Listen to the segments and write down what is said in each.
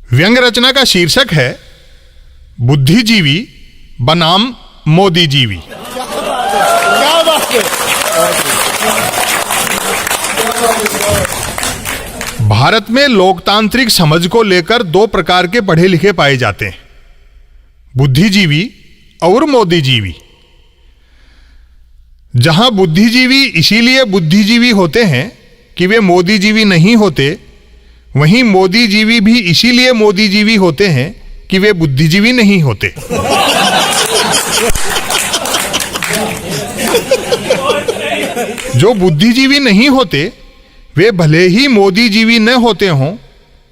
व्यंग रचना का शीर्षक है बुद्धिजीवी बनाम मोदीजीवी। क्या बात है। भारत में लोकतांत्रिक समझ को लेकर दो प्रकार के पढ़े लिखे पाए जाते हैं, बुद्धिजीवी और मोदीजीवी। जहां बुद्धिजीवी इसीलिए बुद्धिजीवी होते हैं कि वे मोदीजीवी नहीं होते, वहीं मोदीजीवी भी इसीलिए मोदीजीवी होते हैं कि वे बुद्धिजीवी नहीं होते। जो बुद्धिजीवी नहीं होते वे भले ही मोदीजीवी न होते हों,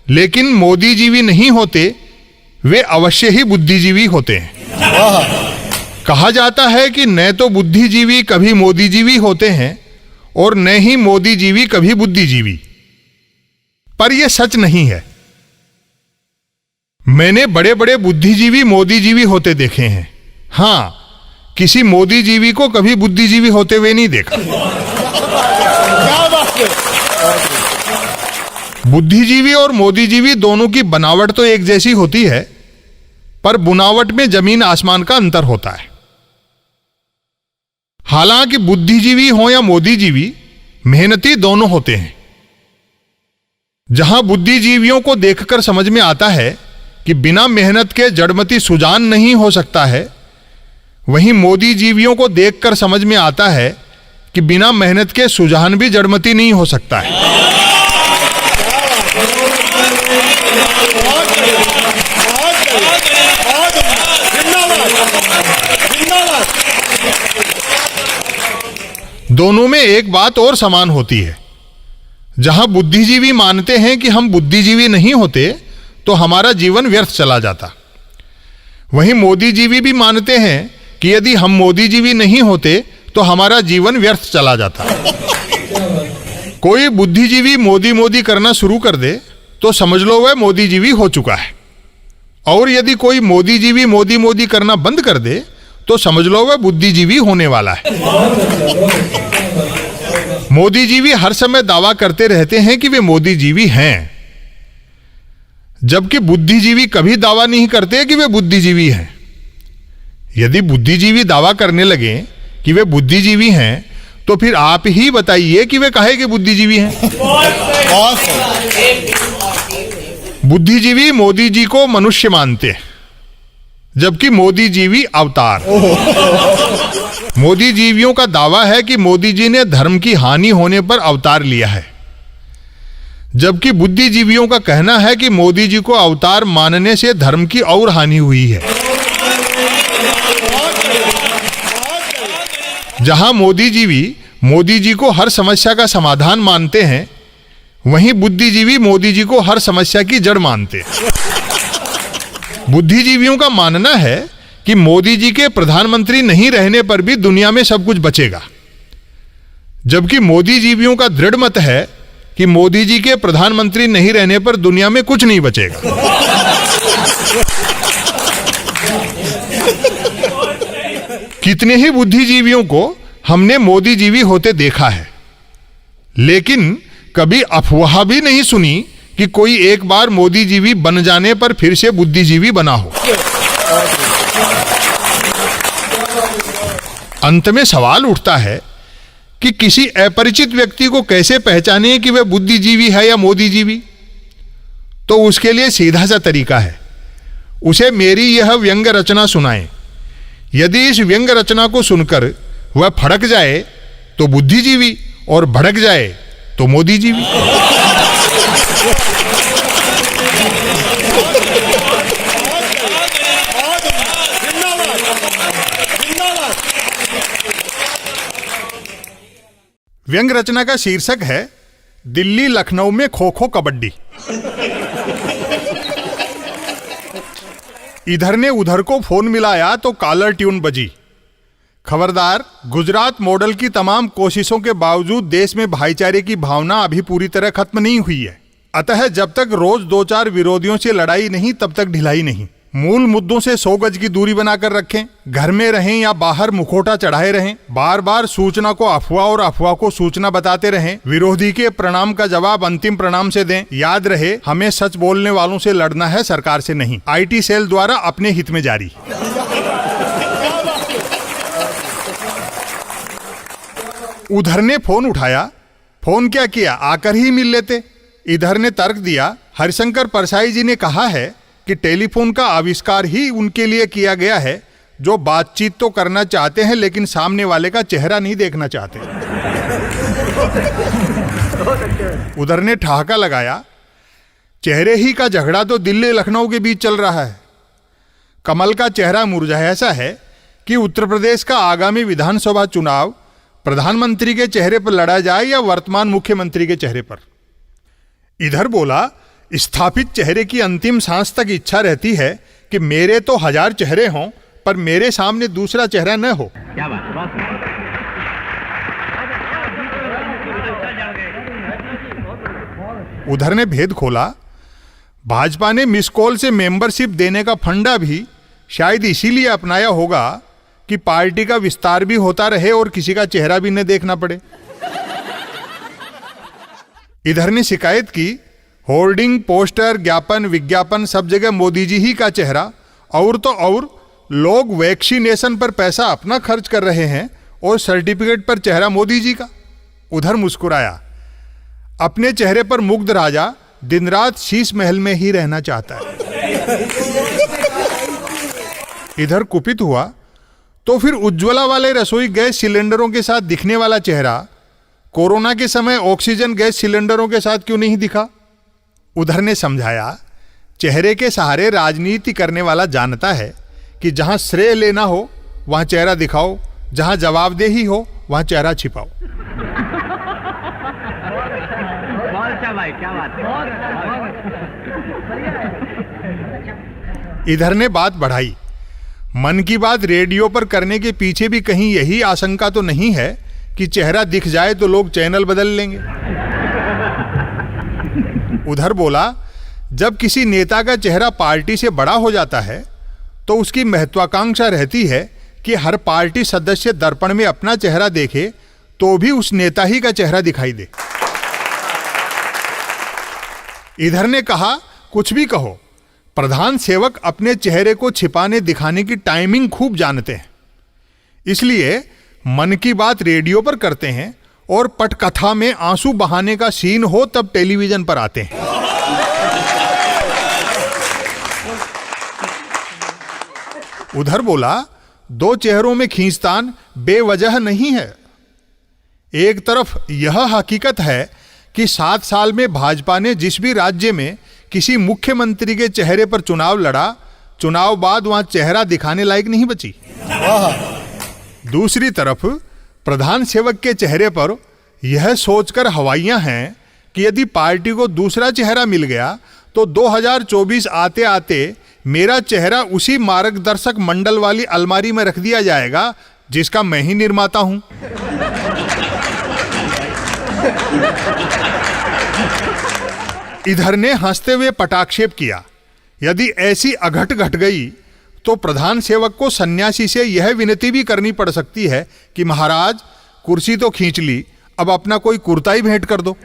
लेकिन मोदीजीवी नहीं होते वे अवश्य ही बुद्धिजीवी होते हैं। कहा जाता है कि न तो बुद्धिजीवी कभी मोदीजीवी होते हैं और न ही मोदीजीवी कभी बुद्धिजीवी, पर यह सच नहीं है। मैंने बड़े बड़े बुद्धिजीवी मोदीजीवी होते देखे हैं। हां, किसी मोदीजीवी को कभी बुद्धिजीवी होते हुए नहीं देखा। क्या बात है। बुद्धिजीवी और मोदीजीवी दोनों की बनावट तो एक जैसी होती है, पर बुनावट में जमीन आसमान का अंतर होता है। हालांकि बुद्धिजीवी हो या मोदीजीवी, मेहनती दोनों होते हैं। जहां बुद्धिजीवियों को देखकर समझ में आता है कि बिना मेहनत के जड़मती सुजान नहीं हो सकता है, वहीं मोदीजीवियों को देखकर समझ में आता है कि बिना मेहनत के सुजान भी जड़मती नहीं हो सकता है। दोनों में एक बात और समान होती है। जहां बुद्धिजीवी मानते हैं कि हम बुद्धिजीवी नहीं होते तो हमारा जीवन व्यर्थ चला जाता, वहीं मोदीजीवी भी मानते हैं कि यदि हम मोदीजीवी नहीं होते तो हमारा जीवन व्यर्थ चला जाता। कोई बुद्धिजीवी मोदी मोदी करना शुरू कर दे तो समझ लो वह मोदीजीवी हो चुका है, और यदि कोई मोदीजीवी मोदी मोदी करना बंद कर दे तो समझ लो वह बुद्धिजीवी होने वाला है। मोदीजीवी हर समय दावा करते रहते हैं कि वे मोदीजीवी हैं, जबकि बुद्धिजीवी कभी दावा नहीं करते कि वे बुद्धिजीवी हैं। यदि बुद्धिजीवी दावा करने लगे कि वे बुद्धिजीवी हैं तो फिर आप ही बताइए कि वे काहे के बुद्धिजीवी हैं। बुद्धिजीवी मोदी जी को मनुष्य मानते हैं, जबकि मोदीजीवी अवतार। मोदीजीवियों का दावा है कि मोदी जी ने धर्म की हानि होने पर अवतार लिया है, जबकि बुद्धिजीवियों का कहना है कि मोदी जी को अवतार मानने से धर्म की और हानि हुई है। जहां मोदीजीवी मोदी जी को हर समस्या का समाधान मानते हैं, वहीं बुद्धिजीवी मोदी जी को हर समस्या की जड़ मानते हैं। बुद्धिजीवियों का मानना है कि मोदी जी के प्रधानमंत्री नहीं रहने पर भी दुनिया में सब कुछ बचेगा, जबकि मोदीजीवियों का दृढ़ मत है कि मोदी जी के प्रधानमंत्री नहीं रहने पर दुनिया में कुछ नहीं बचेगा। कितने ही बुद्धिजीवियों को हमने मोदीजीवी होते देखा है, लेकिन कभी अफवाह भी नहीं सुनी कि कोई एक बार मोदीजीवी बन जाने पर फिर से बुद्धिजीवी बना हो। अंत में सवाल उठता है कि किसी अपरिचित व्यक्ति को कैसे पहचाने कि वह बुद्धिजीवी है या मोदीजीवी। तो उसके लिए सीधा सा तरीका है, उसे मेरी यह व्यंग रचना सुनाएं। यदि इस व्यंग रचना को सुनकर वह फड़क जाए तो बुद्धिजीवी, और भड़क जाए तो मोदीजीवी। व्यंग रचना का शीर्षक है दिल्ली लखनऊ में खो खो कबड्डी। इधर ने उधर को फोन मिलाया तो कॉलर ट्यून बजी। खबरदार, गुजरात मॉडल की तमाम कोशिशों के बावजूद देश में भाईचारे की भावना अभी पूरी तरह खत्म नहीं हुई है। अतः जब तक रोज दो चार विरोधियों से लड़ाई नहीं, तब तक ढिलाई नहीं। मूल मुद्दों से 100 गज की दूरी बनाकर रखें, घर में रहें या बाहर मुखौटा चढ़ाए रहें, बार बार सूचना को अफवाह और अफवाह को सूचना बताते रहें, विरोधी के प्रणाम का जवाब अंतिम प्रणाम से दें। याद रहे, हमें सच बोलने वालों से लड़ना है, सरकार से नहीं। IT सेल द्वारा अपने हित में जारी। उधर ने फोन उठाया, फोन क्या किया, आकर ही मिल लेते। इधर ने तर्क दिया, हरिशंकर परसाई जी ने कहा है कि टेलीफोन का आविष्कार ही उनके लिए किया गया है जो बातचीत तो करना चाहते हैं लेकिन सामने वाले का चेहरा नहीं देखना चाहते। उधर ने ठहाका लगाया, चेहरे ही का झगड़ा तो दिल्ली लखनऊ के बीच चल रहा है। कमल का चेहरा मुरझाया ऐसा है कि उत्तर प्रदेश का आगामी विधानसभा चुनाव प्रधानमंत्री के चेहरे पर लड़ा जाए या वर्तमान मुख्यमंत्री के चेहरे पर। इधर बोला, स्थापित चेहरे की अंतिम सांस तक इच्छा रहती है कि मेरे तो 1000 चेहरे हों पर मेरे सामने दूसरा चेहरा न हो। क्या बात। उधर ने भेद खोला, भाजपा ने मिस कॉल से मेंबरशिप देने का फंडा भी शायद इसीलिए अपनाया होगा कि पार्टी का विस्तार भी होता रहे और किसी का चेहरा भी न देखना पड़े। इधर ने शिकायत की, होर्डिंग, पोस्टर, ज्ञापन, विज्ञापन सब जगह मोदी जी ही का चेहरा, और तो और लोग वैक्सीनेशन पर पैसा अपना खर्च कर रहे हैं और सर्टिफिकेट पर चेहरा मोदी जी का। उधर मुस्कुराया, अपने चेहरे पर मुग्ध राजा दिन रात शीश महल में ही रहना चाहता है। इधर कुपित हुआ, तो फिर उज्ज्वला वाले रसोई गैस सिलेंडरों के साथ दिखने वाला चेहरा कोरोना के समय ऑक्सीजन गैस सिलेंडरों के साथ क्यों नहीं दिखा। उधर ने समझाया, चेहरे के सहारे राजनीति करने वाला जानता है कि जहां श्रेय लेना हो वहां चेहरा दिखाओ, जहां जवाबदेही हो वहां चेहरा छिपाओ। इधर ने बात बढ़ाई, मन की बात रेडियो पर करने के पीछे भी कहीं यही आशंका तो नहीं है कि चेहरा दिख जाए तो लोग चैनल बदल लेंगे। उधर बोला, जब किसी नेता का चेहरा पार्टी से बड़ा हो जाता है तो उसकी महत्वाकांक्षा रहती है कि हर पार्टी सदस्य दर्पण में अपना चेहरा देखे तो भी उस नेता ही का चेहरा दिखाई दे। इधर ने कहा, कुछ भी कहो, प्रधान सेवक अपने चेहरे को छिपाने दिखाने की टाइमिंग खूब जानते हैं, इसलिए मन की बात रेडियो पर करते हैं और पटकथा में आंसू बहाने का सीन हो तब टेलीविजन पर आते हैं। उधर बोला, दो चेहरों में खींचतान बेवजह नहीं है। एक तरफ यह हकीकत है कि 7 साल में भाजपा ने जिस भी राज्य में किसी मुख्यमंत्री के चेहरे पर चुनाव लड़ा, चुनाव बाद वहां चेहरा दिखाने लायक नहीं बची। दूसरी तरफ प्रधान सेवक के चेहरे पर यह सोचकर हवाइयां हैं कि यदि पार्टी को दूसरा चेहरा मिल गया तो 2024 आते आते मेरा चेहरा उसी मार्गदर्शक मंडल वाली अलमारी में रख दिया जाएगा जिसका मैं ही निर्माता हूं। इधर ने हंसते हुए पटाक्षेप किया, यदि ऐसी अघट घट गई तो प्रधान सेवक को सन्यासी से यह विनती भी करनी पड़ सकती है कि महाराज, कुर्सी तो खींच ली, अब अपना कोई कुर्ता ही भेंट कर दो।